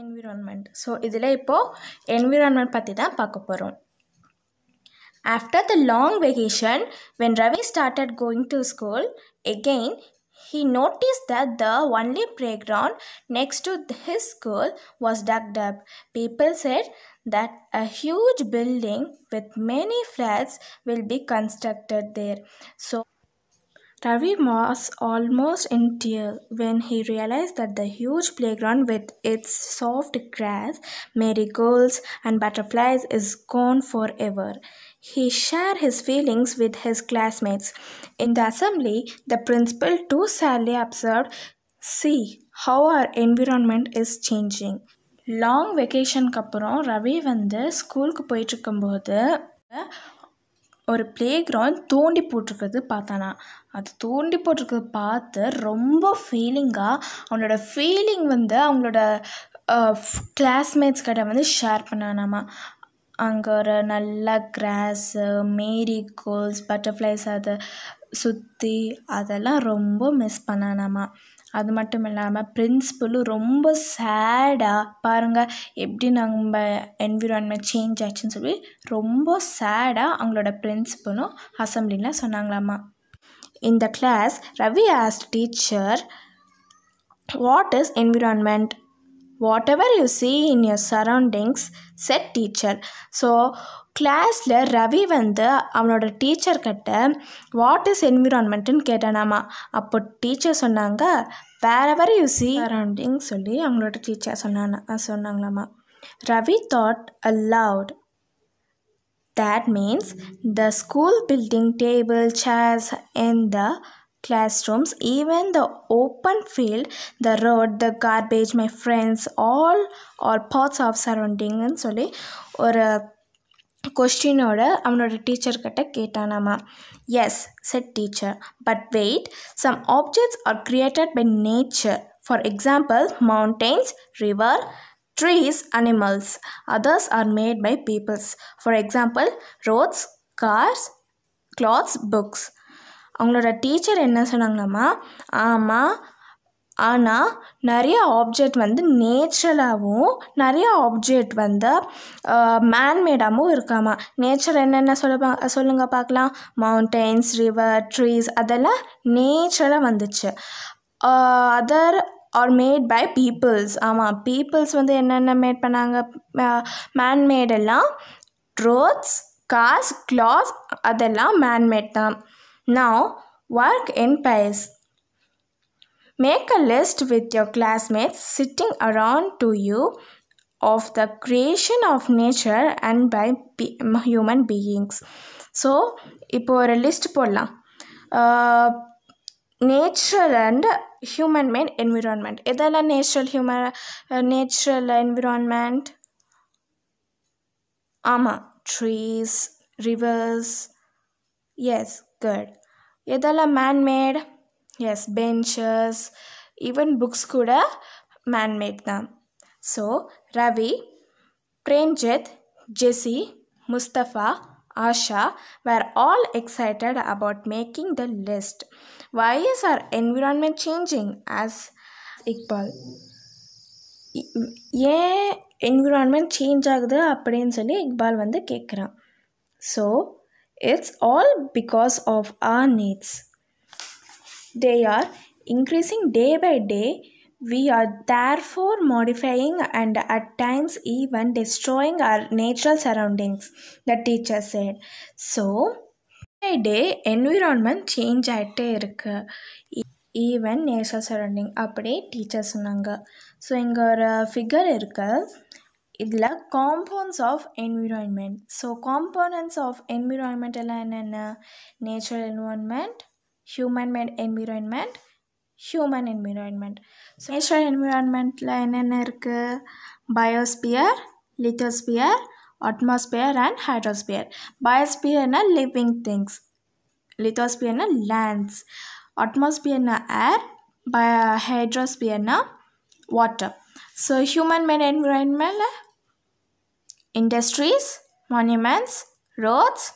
environment. So இதில் இப்போ environment பற்றி தான் பார்க்க போகிறோம். After the long vacation, when Ravi started going to school again, he noticed that the only playground next to his school was dug up. People said that a huge building with many flats will be constructed there. So Ravi was almost in tears when he realized that the huge playground with its soft grass, marigolds, and butterflies is gone forever. He shared his feelings with his classmates. In the assembly, the principal too sadly observed, "See how our environment is changing." Long வெக்கேஷனுக்கு அப்புறம் ரவி ஸ்கூலுக்கு போயிட்டுருக்கும்போது ஒரு play ground தோண்டி போட்டிருக்கிறது பார்த்தானா. அது தோண்டி போட்டிருக்கிறது பார்த்து ரொம்ப ஃபீலிங்காக அவனோட ஃபீலிங் அவங்களோட கிளாஸ்மேட்ஸ் கிட்ட ஷேர் பண்ணானாமா. அங்கே ஒரு நல்ல கிராஸு, மேரிகோல்ஸ், பட்டர்ஃப்ளைஸ் அதை சுற்றி அதெல்லாம் ரொம்ப மிஸ் பண்ணானாமா. அது மட்டும் இல்லாமல் பிரின்சிபலும் ரொம்ப சேடாக பாருங்கள் எப்படி நம்ம என்விரான்மெண்ட் சேஞ்ச் ஆச்சுன்னு சொல்லி ரொம்ப சேடாக அவங்களோட பிரின்சிபலும் அசம்பிளியில் சொன்னாங்களாமா. In the class, Ravi asked teacher, "What is environment?" "Whatever you see in your surroundings," said teacher. So கிளாஸில் ரவி அவனோட டீச்சர்கிட்ட வாட் இஸ் என்விரான்மெண்ட்டுன்னு கேட்டானாமா. அப்போ டீச்சர் சொன்னாங்க, "வேறெவர் யூ சி சரௌண்டிங்" சொல்லி அவங்களோட டீச்சர் சொன்னாங்களாமா. Ravi thought aloud. That means the school building, table, chairs in the classrooms, even the open field, the road, the garbage, my friends, all are parts of surrounding ன்னு சொல்லி ஒரு கொஸ்டினோட அவனோட டீச்சர்கிட்ட கேட்டானாமா. "Yes," said teacher, "but wait, some objects are created by nature. For example, mountains, river, trees, animals. Others are made by peoples. For example, roads, cars, clothes, books." அவங்களோட teacher என்ன சொன்னாங்களாமா, ஆமாம், ஆனால் நிறைய ஆப்ஜெக்ட் நேச்சுரலாகவும் நிறைய ஆப்ஜெக்ட் மேன்மேடாகவும் இருக்காமா. Nature என்னென்ன சொல்லுங்க பார்க்கலாம். மவுண்டெயின்ஸ், ரிவர், ட்ரீஸ் அதெல்லாம் நேச்சுரலாக வந்துச்சு. Other are made by peoples. ஆமாம், பீப்புள்ஸ் என்னென்ன மேட் பண்ணாங்க மேன்மேடெல்லாம். ரோட்ஸ், கார்ஸ், கிளாத்ஸ் அதெல்லாம் மேன்மேட் தான். Now work in pairs. Make a list with your classmates sitting around to you of the creation of nature and by human beings. So இப்போ ஒரு list போடலாம். Natural and human made environment. எதெல்லாம் natural environment? ஆமாம், trees, rivers. Yes, good. எதெல்லாம் manmade? Yes, benches, even books கூட manmade தான். So Ravi, Premjith, Jessy, Mustafa, Asha were all excited about making the list. Why is our environment changing? Asked Iqbal. ஏன் environment change ஆகுது அப்படின்னு சொல்லி இக்பால் கேட்குறான். So it's all because of our needs. They are increasing day by day. We are therefore modifying and at times even destroying our natural surroundings, the teacher said. So, day by day environment change ஆகிட்டே இருக்கு. Even natural surrounding அப்படி teacher சொன்னாங்க. So இங்கே ஒரு figure இருக்கு. இதில் compounds of environment. So components of environment எல்லாம் என்னென்ன? Natural environment, human made environment, human environment. So natural என்விரான்மெண்ட்டில் என்னென்ன இருக்குது? Biosphere, lithosphere, atmosphere and hydrosphere. பயோஸ்பியர்னா லிவிங் திங்ஸ், லித்தோஸ்பியர்னா லேண்ட்ஸ், அட்மாஸ்பியர்னா ஏர், ஹைட்ரோஸ்பியர்னா வாட்டர். ஸோ ஹியூமன் மேட் என்விரான்மெண்ட்டில் industries, monuments, roads,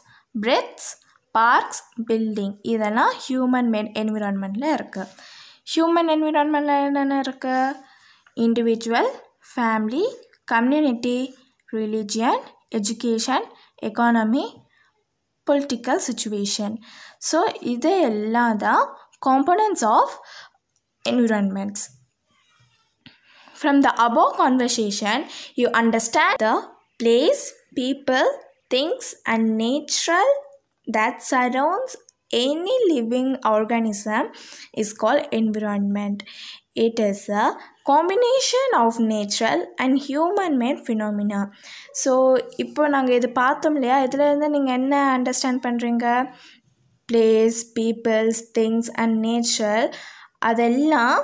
bridges, parks, building இதெல்லாம் ஹியூமன் மேட் என்விரான்மெண்ட்டில் இருக்குது. ஹியூமன் என்விரான்மெண்ட்டில் என்னென்ன இருக்குது? Individual, family, community, religion, education, economy, political situation. So இது எல்லாம் தான் components of environments. From the above conversation, you understand the place, people, things and nature that surrounds any living organism is called environment. It is a combination of natural and human-made phenomena. So, இப்போ நாங்கள் இது பார்த்தோம் இல்லையா, இதில் இருந்து நீங்கள் என்ன understand பண்ணுறீங்க? Place, peoples, things and nature அதெல்லாம்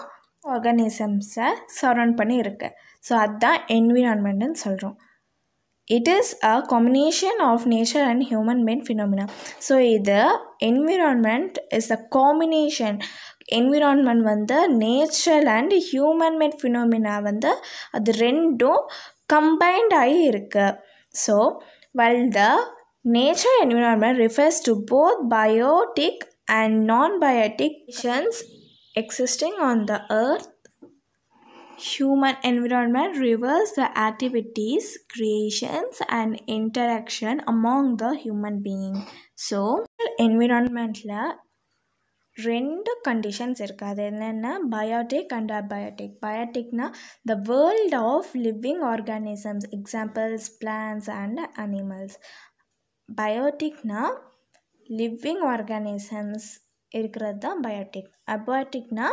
ஆர்கானிசம்ஸை சரௌண்ட் பண்ணி இருக்கு. ஸோ அதுதான் என்விரான்மெண்ட்னு சொல்கிறோம். It is a combination of nature and human made phenomena. So இது environment is a combination. Environment வந்து nature and human made phenomena வந்து அது ரெண்டும் கம்பைன்ட் ஆகி இருக்குது. So while the nature environment refers to both biotic and non-biotic conditions existing on the earth, human environment reveals the activities, creations and interaction among the human being. So environmentல ரெண்டு conditions இருக்குது. அது என்னென்னா biotic and abiotic. பயோட்டிக்னா the world of living organisms, examples plants and animals. பயோட்டிக்னா living organisms இருக்கிறது தான் biotic. அபயோட்டிக்னா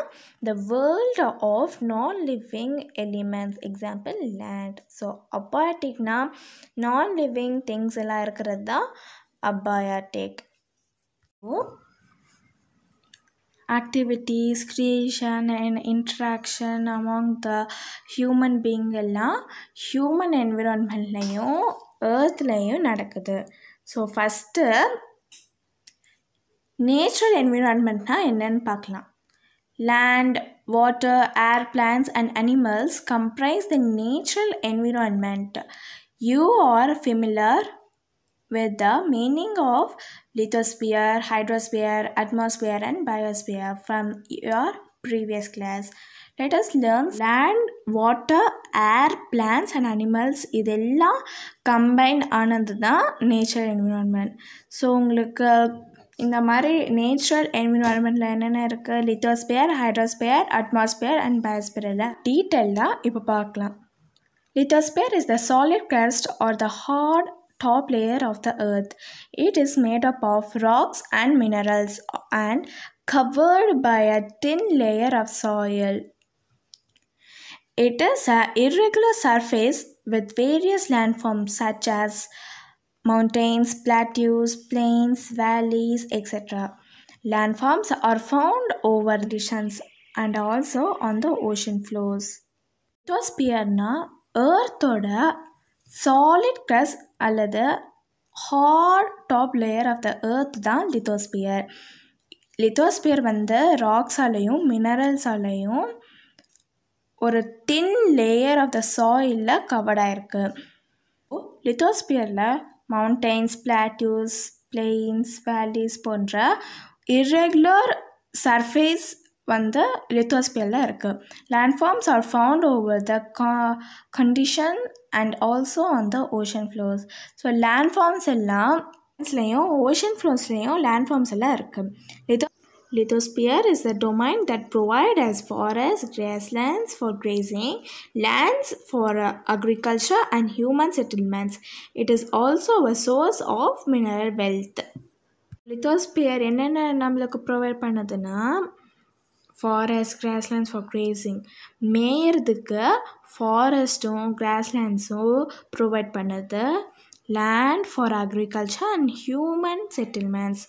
the world of non living elements, example land. So அபயோட்டிக்னா நான் லிவிங் திங்ஸ் எல்லாம் இருக்கிறது தான் அபயோட்டிக். activities, creation and interaction among the human being எல்லாம் human environmentலையும் earthலையும் நடக்குது. ஸோ ஃபஸ்ட்டு நேச்சுரல் என்விரான்மெண்ட்னா என்னன்னு பார்க்கலாம். land, water, air, plants and animals comprise the natural environment. You are familiar with the meaning of lithosphere, hydrosphere, atmosphere and biosphere from your previous class. Let us learn land, water, air, plants and animals இதெல்லாம் combine ஆனது தான் nature environment. So உங்களுக்கு இந்த மாதிரி natural என்விரான்மெண்ட்டில் என்னென்ன இருக்குது, lithosphere, hydrosphere, atmosphere and biosphere எல்லாம் டீட்டெயிலாக இப்போ பார்க்கலாம். Lithosphere is the solid crust or the hard top layer of the earth. It is made up of rocks and minerals and covered by a thin layer of soil. It is an irregular surface with various landforms such as mountains, plateaus, plains, valleys, etc. Landforms are found over the oceans and also on the ocean floors. Lithosphere na earth-ஓட solid crust அல்லது hard top layer of the earth தான் lithosphere. Lithosphere வந்து ராக்ஸாலையும் மினரல்ஸாலையும் ஒரு thin layer of the சாயிலில் கவர்டாயிருக்கு. லித்தோஸ்பியரில் மவுண்டெயின்ஸ், பிளாட்யூஸ், பிளெயின்ஸ், வேலிஸ் போன்ற இர்ரெகுலர் சர்ஃபேஸ் வந்து லித்தோஸ்பியரில் இருக்குது. Landforms are found over the condition and also on the ocean floors. So landforms எல்லாம் ஓஷன் ஃப்ளோர்ஸ்லேயும் லேண்ட்ஃபார்ம்ஸ் எல்லாம் இருக்குது. Lithosphere is the domain that provides as forests, grasslands for grazing, lands for agriculture and human settlements. It is also a source of mineral wealth. Lithosphere என்னென்ன நம்மளுக்கு provide பண்ணுதுன்னா forest, grasslands for grazing. மேயறதுக்கு ஃபாரஸ்ட்டும் கிராஸ்லேண்ட்ஸும் provide பண்ணுது. Land for agriculture and human settlements.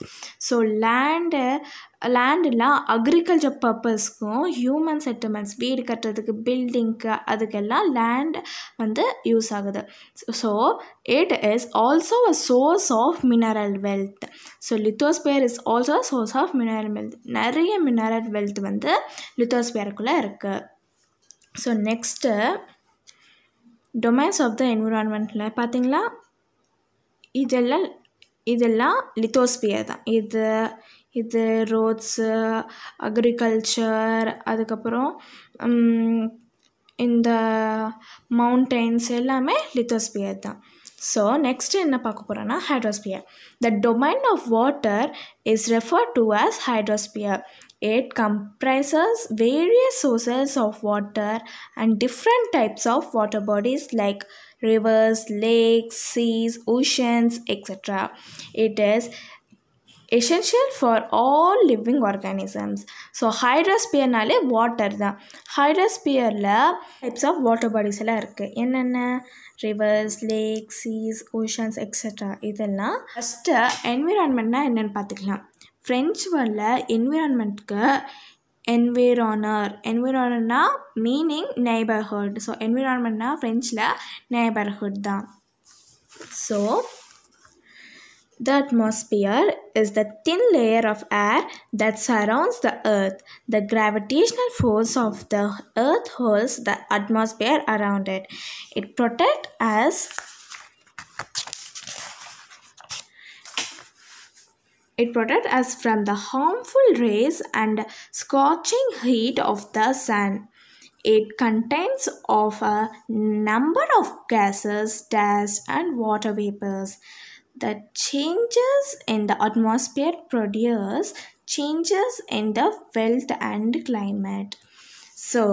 So லேண்டெல்லாம் agriculture பர்பஸ்க்கும் human settlements, வீடு கட்டுறதுக்கு, பில்டிங்க்கு, அதுக்கெல்லாம் லேண்ட் வந்து யூஸ் ஆகுது. So it is also a source of mineral wealth. So lithosphere is also source of mineral wealth. நிறைய மினரல் வெல்த் வந்து லித்தோஸ்பியருக்குள்ளே இருக்குது. So next domains of the என்விரான்மெண்ட்டில் பார்த்திங்களா, இதெல்லாம் லித்தோஸ்பியர் தான். இது ரோட்ஸு, அக்ரிகல்ச்சர், அதுக்கப்புறம் இந்த மவுண்டெயின்ஸ் எல்லாமே லித்தோஸ்பியர் தான். ஸோ நெக்ஸ்ட் என்ன பார்க்க போகிறோன்னா hydrosphere. The domain of water is referred to as hydrosphere. It comprises various sources of water and different types of water bodies like rivers, lakes, seas, oceans, etc. It is essential for all living organisms. So ஹைட்ரோஸ்பியர்னாலே water தான். ஹைட்ரோஸ்பியரில் types of water bodies எல்லாம் இருக்குது. என்னென்ன? Rivers, lake, seas, oceans extra. இதெல்லாம் first என்விரான்மெண்ட்னா என்னென்னு பார்த்துக்கலாம். ஃப்ரெஞ்ச் வேர்டில் என்விரான்மெண்ட்க்கு என்விரானர்னா மீனிங் நெய்பர்ஹுட். ஸோ என்விரான்மெண்ட்னா ஃப்ரெஞ்சில் நெய்பர்ஹுட் தான். So the atmosphere is the thin layer of air that surrounds the earth. The gravitational force of the earth holds the atmosphere around it. It protects us from the harmful rays and scorching heat of the sun. It contains of a number of gases, dust and water vapors. The changes in the atmosphere produce changes in the wealth and climate. So,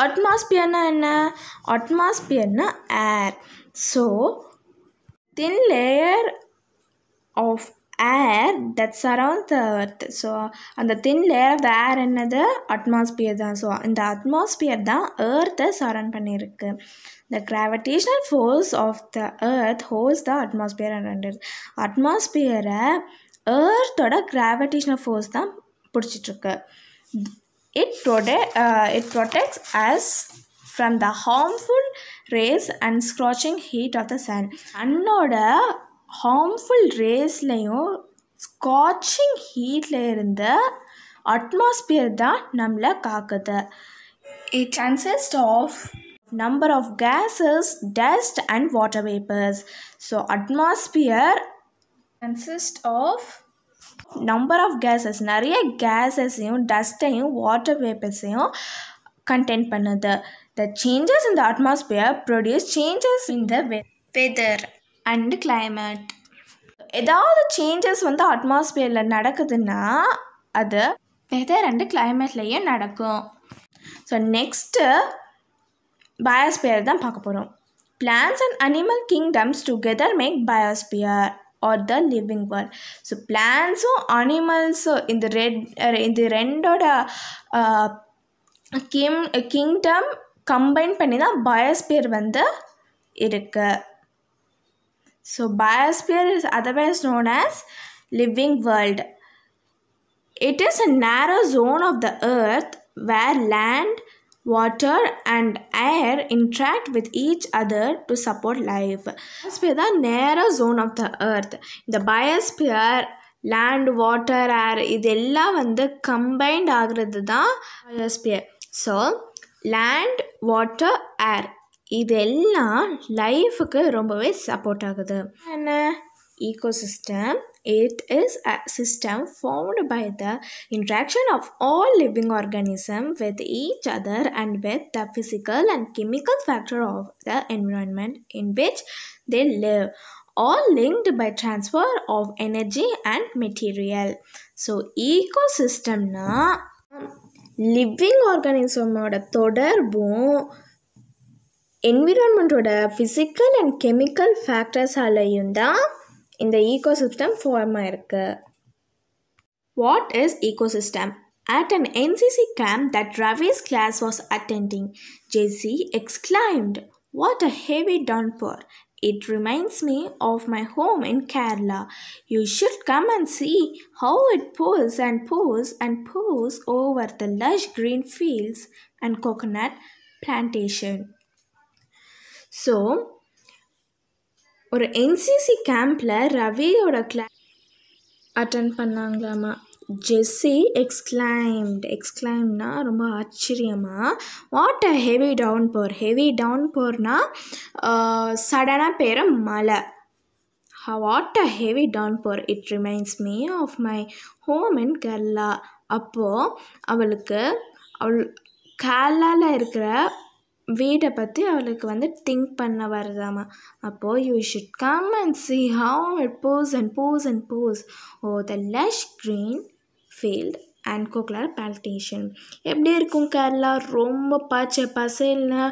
atmosphere na enna? Atmosphere na air. So, thin layer of air that surrounds the earth. So, அந்த thin layer of the air என்னது? atmosphere தான். So இந்த atmosphere தான் earth surround பண்ணியிருக்கு. The gravitational force of the earth holds the atmosphere around it. அட்மாஸ்பியரை earthோட gravitational force தான் பிடிச்சிட்ருக்கு. It protects us from the harmful rays and scorching heat of the sun. அன்னோட harmful raysலையும் scorching ஹீட்டில் இருந்து atmosphere தான் நம்மளை காக்குது. It consists of number of gases, dust and water vapors. So atmosphere consists of number of gases. நிறைய gases-ஐயும் dust-ஐயும் water vapors-ஐயும் contain பண்ணுது. The changes in the atmosphere produce changes in the weather and climate. ஏதாவது changes வந்து அட்மாஸ்பியரில் நடக்குதுன்னா அது weather and கிளைமேட்லேயும் நடக்கும். So next biosphere தான் பார்க்க போகிறோம். Plants and animal kingdoms together make biosphere or the living world. So பிளான்ஸும் அனிமல்ஸும் இந்த ரெண்டோட கிங்டம் கம்பைன் பண்ணி தான் பயோஸ்பியர் வந்து இருக்கு. So biosphere is otherwise known as living world. It is a narrow zone of the earth where land, water and air interact with each other to support life. Biosphere is the narrow zone of the earth. The biosphere, land, water, air இதெல்லாம் வந்து combined ஆகிறது தான் biosphere. So land, water, air இதெல்லாம் லைஃபுக்கு ரொம்பவே support ஆகுது. என்ன? ecosystem. It is a system formed by the interaction of all living organisms with each other and with the physical and chemical factor of the environment in which they live, all linked by transfer of energy and material. So ecosystem na living organism ஓட தொடர்பும் என்விரான்மெண்ட்டோட physical and chemical ஃபேக்டர்ஸாலையும் தான் இந்த ecosystem form ஆயிருக்கு. What is ecosystem? At an NCC camp that Ravi's class was attending, JC exclaimed, "What a heavy downpour! It reminds me of my home in Kerala. You should come and see how it pours and pours and pours over the lush green fields and coconut plantation." So ஒரு NCC கேம்பில் ரவியோட class attend பண்ணாங்களாமா. ஜெஸ்ஸி எக்ஸ்கிளைம்னா ரொம்ப ஆச்சரியமாக, what a heavy டவுன்போர்னா சடனாக பெய்கிற மழை. What a heavy downpour, it reminds me of my home in Kerala. அப்போது அவள் கேரளாவில் இருக்கிற வீடை பற்றி அவளுக்கு வந்து திங்க் பண்ண வருதாமா. அப்போது you should come and see how it pours and pours and pours over the lush green field and coconut plantation. எப்படி இருக்கும் கேரளா? ரொம்ப பச்சை பசேல்னு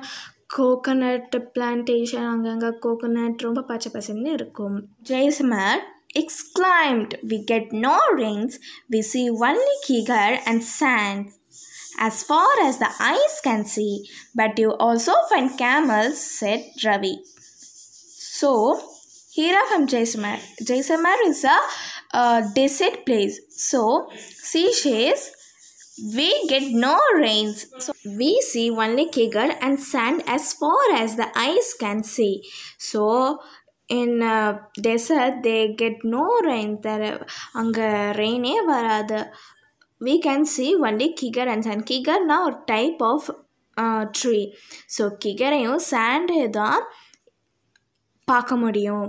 கோகனட் பிளான்டேஷன், அங்கங்கே கோகனட் ரொம்ப பச்சை பசேல்னு இருக்கும். ஜெய்சமர் exclaimed, "We get no rains, we see only kigar and sand as far as the eyes can see, but you also find camels," said Ravi. So, Hira from Jaisalmer. Jaisalmer is a desert place. So, she says, we get no rains. So, we see only kigar and sand as far as the eyes can see. So, in desert, they get no rain. அங்கே ரெயினே வராது. We can see only kigar and sand. Kigar na ஒரு type of tree. So, கிகரையும் சாண்டை தான் பார்க்க முடியும்.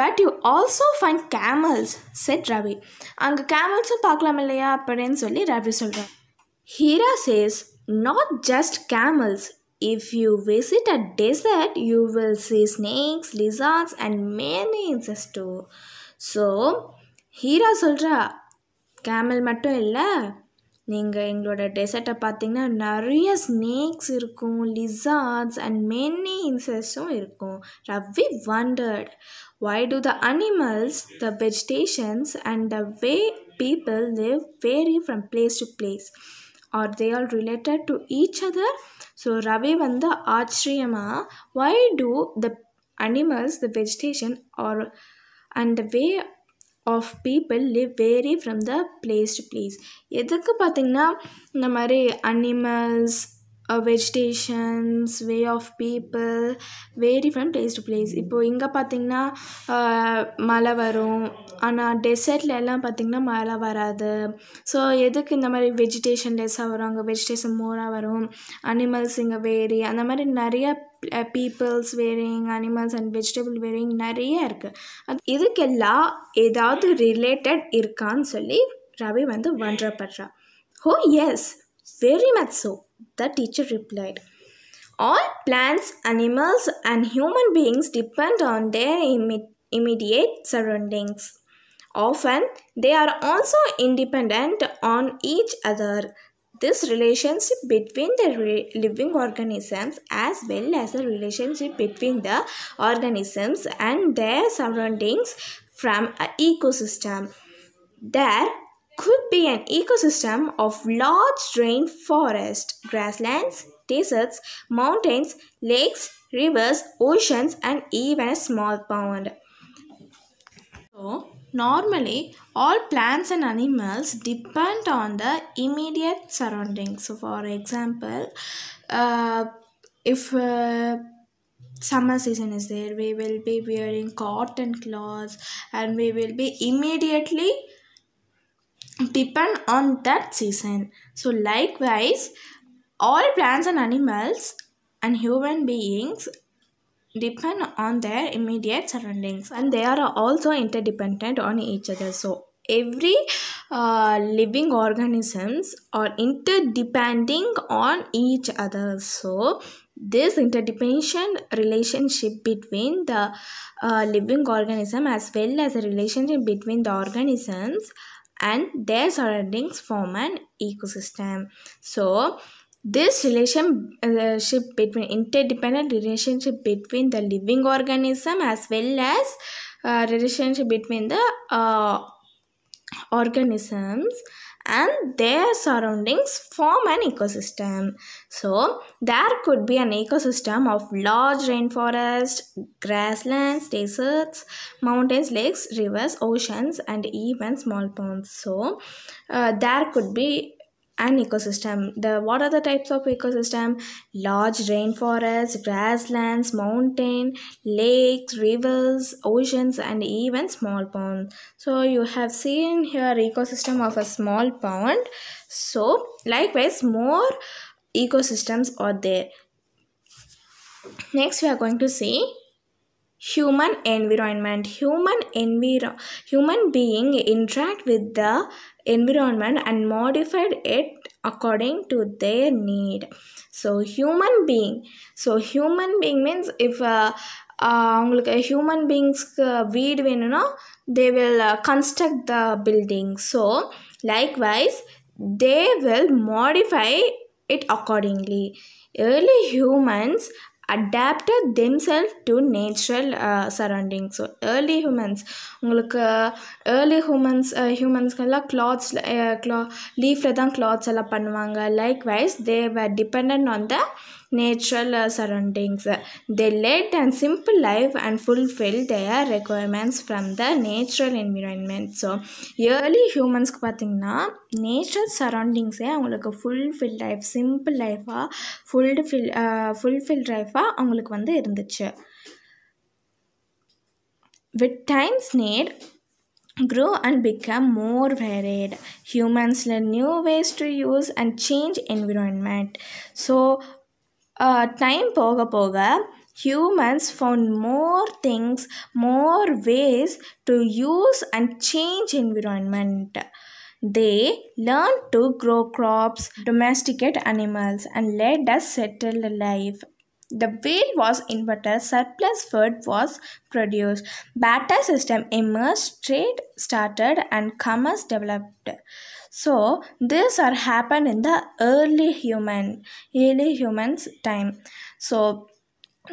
But you also find camels, said Ravi. அங்கே கேமல்ஸும் பார்க்கலாம் இல்லையா அப்படின்னு சொல்லி ரவி சொல்கிறார். Hira says, not just camels. If you visit a desert, you will see snakes, lizards and many insects too. So, Hira சொல்கிறா, கேமல் மட்டும் இல்லை, நீங்கள் எங்களோட டெசர்ட்டை பார்த்தீங்கன்னா நிறைய ஸ்னேக்ஸ் இருக்கும், லிசார்ட்ஸ் அண்ட் மெனி இன்செக்ட்ஸும் இருக்கும். Ravi wondered, why do the animals, the vegetations and the way people live vary from place to place? Are they all related to each other? So Ravi வந்து ஆச்சரியமாக, why do the animals, the vegetation or and the way of people live vary from the place to place? எதுக்கு பார்த்திங்கன்னா இந்த மாதிரி animals, vegetations, way of people vary from place to place. இப்போது இங்கே பார்த்திங்கன்னா மழை வரும், ஆனால் டெசர்ட்டில் எல்லாம் பார்த்திங்கன்னா மழை வராது. ஸோ எதுக்கு இந்த மாதிரி வெஜிடேஷன் லெஸ்ஸாக வரும், அங்கே வெஜிடேஷன் மோராக வரும், அனிமல்ஸ் இங்கே வேரி, அந்த மாதிரி நிறைய peoples varying, animals and vegetable varying நிறைய இருக்குது. இதுக்கெல்லாம் ஏதாவது ரிலேட்டட் இருக்கான்னு சொல்லி ரவி வந்து வண்டர்படுறா. "Oh yes, very much so," the teacher replied. "All plants, animals and human beings depend on their immediate surroundings. Often, they are also independent on each other. This relationship between the living organisms as well as the relationship between the organisms and their surroundings from an ecosystem. There could be an ecosystem of large rainforest, grasslands, deserts, mountains, lakes, rivers, oceans and even a small pond." So, normally all plants and animals depend on the immediate surroundings. So for example, if summer season is there, we will be wearing cotton clothes and we will be immediately depend on that season. So likewise, all plants and animals and human beings depend on their immediate surroundings and they are also interdependent on each other. So every living organisms are interdepending on each other. So this interdependent relationship between the living organism as well as the relationship between the organisms and their surroundings form an ecosystem. So this relationship between interdependent relationship between the living organism as well as relationship between the organisms and their surroundings form an ecosystem. So there could be an ecosystem of large rainforest, grasslands, deserts, mountains, lakes, rivers, oceans and even small ponds. So there could be an ecosystem. What are the types of ecosystem? Large rainforests, grasslands, mountain, lakes, rivers, oceans and even small ponds. So you have seen here ecosystem of a small pond. So likewise more ecosystems are there. Next we are going to see human environment. Human being interact with the environment and modified it according to their need. So human being means if அவங்களுக்கு human beings-க்கு வீடு வேணும்னா they will construct the building. So likewise they will modify it accordingly. Early humans adapted themselves to natural surroundings. So early humans ஹியூமன்ஸ்க்கெல்லாம் லீஃபில் தான் clothes எல்லாம் பண்ணுவாங்க. Likewise they were dependent on the natural surroundings. They led a simple life and fulfilled their requirements from the natural environment. So early humans-க்கு பார்த்திங்கன்னா natural சரௌண்டிங்ஸே அவங்களுக்கு fulfil life, simple லைஃபாக fulfil லைஃபாக அவங்களுக்கு இருந்துச்சு. With time's need grew and become more varied. Humans learned new ways to use and change environment. So time போக போக humans found more things, more ways to use and change environment. They learned to grow crops, domesticate animals, and led a settled life. The wheel was invented, surplus food was produced, barter system emerged, trade started, and commerce developed. So this are happened in the early humans time. So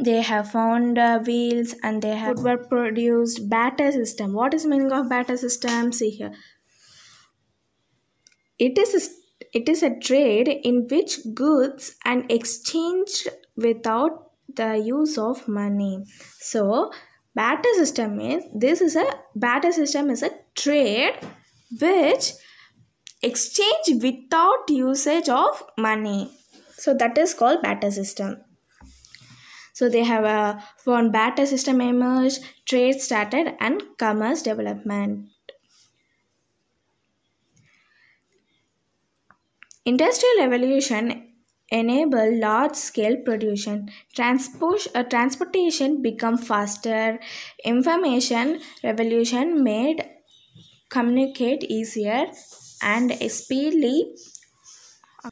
they have found wheels and they have food were produced, barter system. What is meaning of barter system? See here. It is a trade in which goods are exchanged without the use of money. So barter system is a trade which exchange without usage of money. So that is called barter system. So they have found barter system emerged, trade started, and commerce development. Industrial revolution enabled large-scale production. Transportation became faster. Information revolution made communicate easier and speedily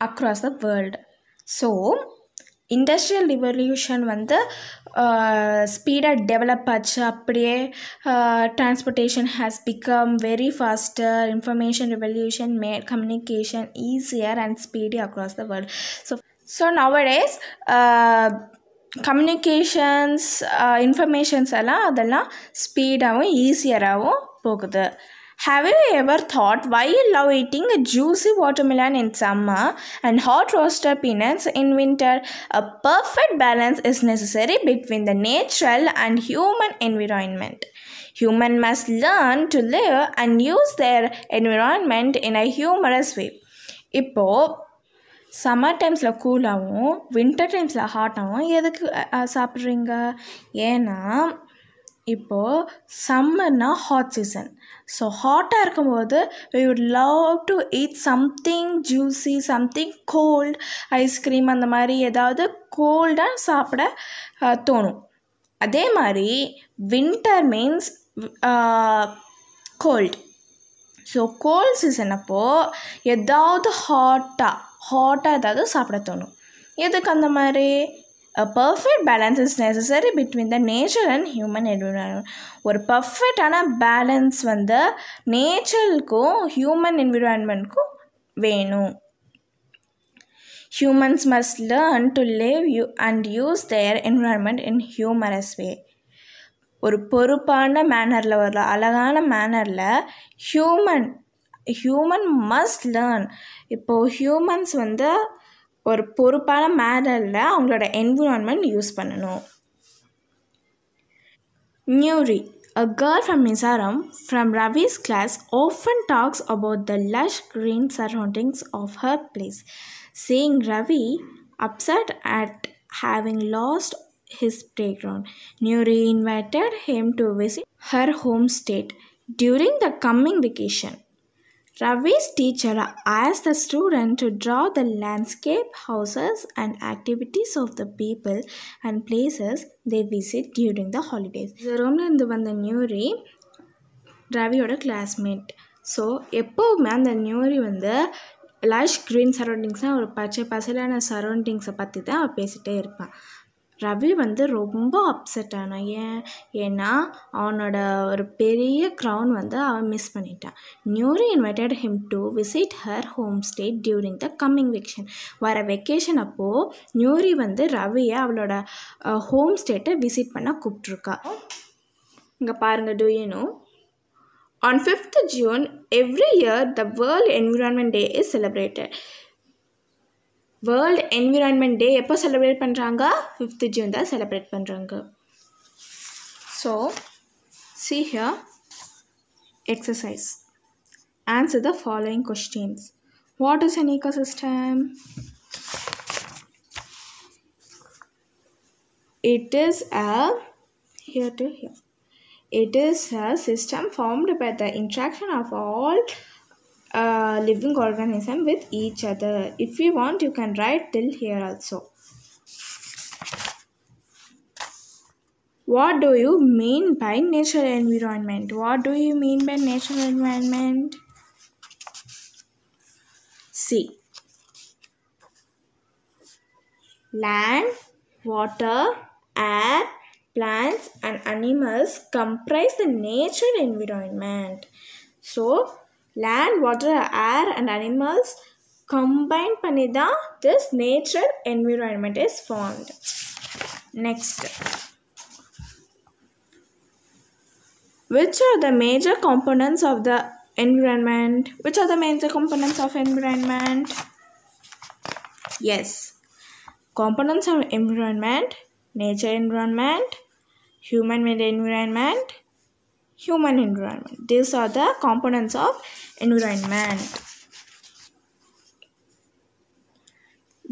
across the world. So industrial revolution ஸ்பீடாக develop ஆச்சு. அப்படியே transportation has become very faster. Information revolution made communication easier and speedy across the world. So nowadays communications informations அதெல்லாம் ஸ்பீடாகவும் ஈஸியராகவும் போகுது. Have you ever thought why you love eating a juicy watermelon in summer and hot roasted peanuts in winter? A perfect balance is necessary between the natural and human environment. Humans must learn to live and use their environment in a humorous way. இப்போது summer டைம்ஸில் கூலாகவும் winter டைம்ஸில் ஹாட்டாகவும் எதுக்கு சாப்பிட்றீங்க? ஏன்னா இப்போது சம்மர்னா hot season. So ஹாட்டாக இருக்கும்போது we would love to eat something juicy, something cold, ice cream அந்த மாதிரி ஏதாவது கோல்டாக சாப்பிட தோணும். அதே மாதிரி winter means cold. So cold season அப்போது ஏதாவது ஹாட்டாக ஏதாவது சாப்பிட தோணும். எதுக்கு அந்த மாதிரி? A perfect balance is necessary between the nature and human environment. ஒரு பர்ஃபெக்டான பேலன்ஸ் நேச்சருக்கும் ஹியூமன் என்விரான்மெண்ட்க்கும் வேணும். Humans must learn to live and use their environment in humorous way. ஒரு பொறுப்பான மேனரில், ஒரு அழகான மேனரில் ஹியூமன் மஸ்ட் லேர்ன். இப்போது ஹியூமன்ஸ் ஒரு பொறுப்பான மேனரில் அவங்களோட என்விரான்மெண்ட் யூஸ் பண்ணணும். Nuri, a girl from Mizoram from Ravi's class, often talks about the lush green surroundings of her place. Seeing Ravi upset at having lost his playground, Nuri invited him to visit her home state during the coming vacation. Ravi's teacher asked the student to draw the landscape, houses, and activities of the people and places they visit during the holidays. Mizoramல வந்த நியூரி ரவியோட classmate. So எப்போவுமே அந்த நியூரி lush green சரௌண்டிங்ஸ்னால் ஒரு பச்சை பசலான சரௌண்டிங்ஸை பற்றி தான் அவன் பேசிகிட்டே இருப்பான். ரவி வந்து ரொம்ப அப்செட் ஆனான். ஏன்னா அவனோட ஒரு பெரிய க்ரௌன் வந்து அவன் மிஸ் பண்ணிட்டான். நியூரி invited him to visit her home state during the coming vacation. வர வெக்கேஷன் அப்போது நியூரி வந்து ரவியை அவளோட ஹோம் ஸ்டேட்டை விசிட் பண்ண கூப்பிட்ருக்கா. இங்கே பாருங்கள், do you know? On 5th June, every year, the World Environment Day is celebrated. World Environment Day எப்போ செலிப்ரேட் பண்ணுறாங்க? 5th June தான் செலிப்ரேட் பண்ணுறாங்க. So, see here, exercise. Answer the following questions. What is an ecosystem? It is a, here to here. It is a system formed by the interaction of all living organisms with each other. If you want, you can write till here also. What do you mean by natural environment? What do you mean by natural environment? See. Land, water, air, plants and animals comprise the natural environment. So, land, water, air and animals combine பண்ணி தான் this natural environment is formed. Next. Which are the major components of the environment? Which are the major components of environment? Yes. Components of environment: nature environment, human-made environment, human environment. These are the components of environment.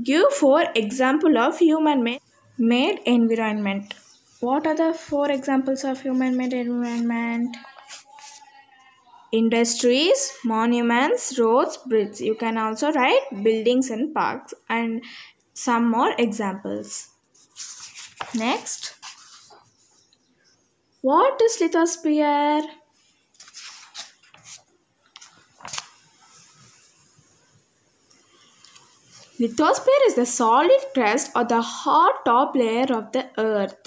Give 4 examples of human-made environment. What are the 4 examples of human-made environment? Industries, monuments, roads, bridges. You can also write buildings and parks and some more examples. Next. What is lithosphere? Lithosphere is the solid crust or the hard top layer of the earth.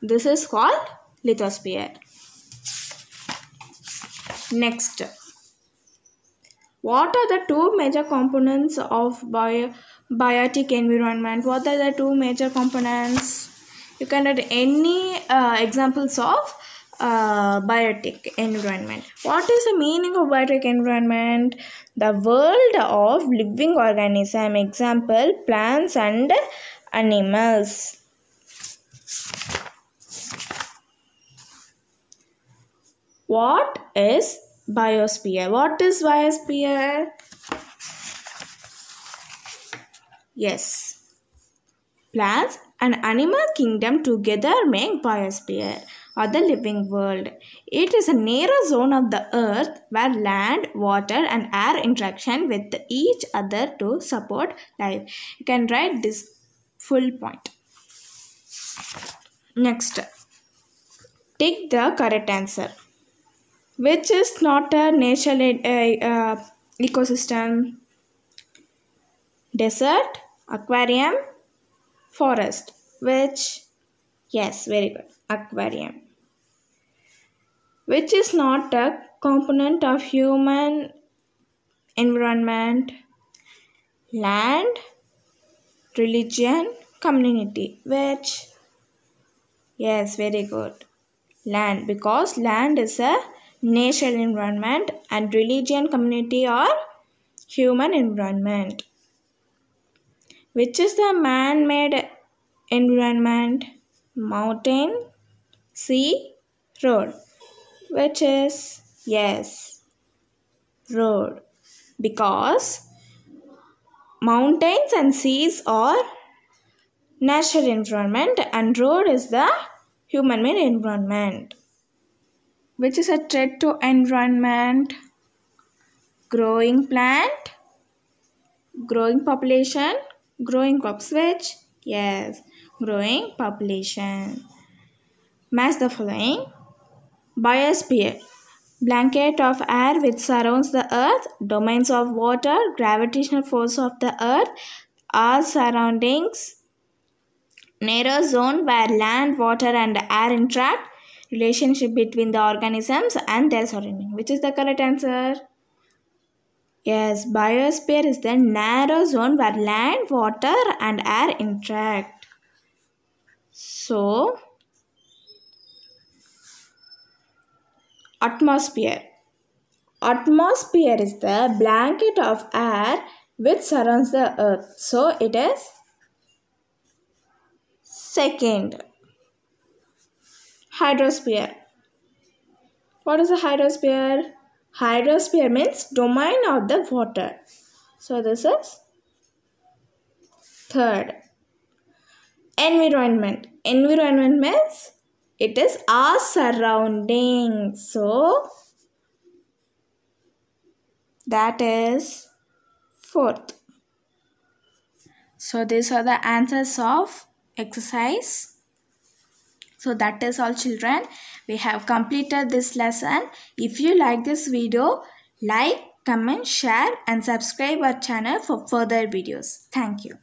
This is called lithosphere. Next. What are the 2 major components of biotic environment? What are the 2 major components? You can write any examples of biotic environment. What is the meaning of biotic environment? The world of living organism. Example, plants and animals. What is biosphere? What is biosphere? Yes. Plants and animal kingdom together make biosphere or the living world. It is a narrow zone of the earth where land, water and air interaction with each other to support life. You can write this full point. Next. Take the correct answer. Which is not a natural ecosystem? Desert, aquarium, forest. Which? Yes, very good. Aquarium. Which is not a component of human environment? Land, religion, community. Which? Yes, very good. Land, because land is a natural environment and religion, community are human environment. Which is the man-made environment? Mountain, sea, road. Which is? Yes, road. Because mountains and seas are natural environment and road is the human-made environment. Which is a threat to environment? Growing plant, growing population, growing crops. Which? Yes, growing population. Match the following. Biosphere. Blanket of air which surrounds the earth, domains of water, gravitational force of the earth, our surroundings, narrow zone where land, water and air interact, relationship between the organisms and their surrounding. Which is the correct answer? Yes, biosphere is the narrow zone where land, water and air interact. So, atmosphere. Atmosphere is the blanket of air which surrounds the earth. So, it is second. Hydrosphere. What is a hydrosphere? Hydrosphere means domain of the water. So this is third. Environment. Environment means it is our surroundings. So that is fourth. So these are the answers of exercise. So that is all, children. We have completed this lesson. If you like this video, like, comment, share and subscribe our channel for further videos. Thank you.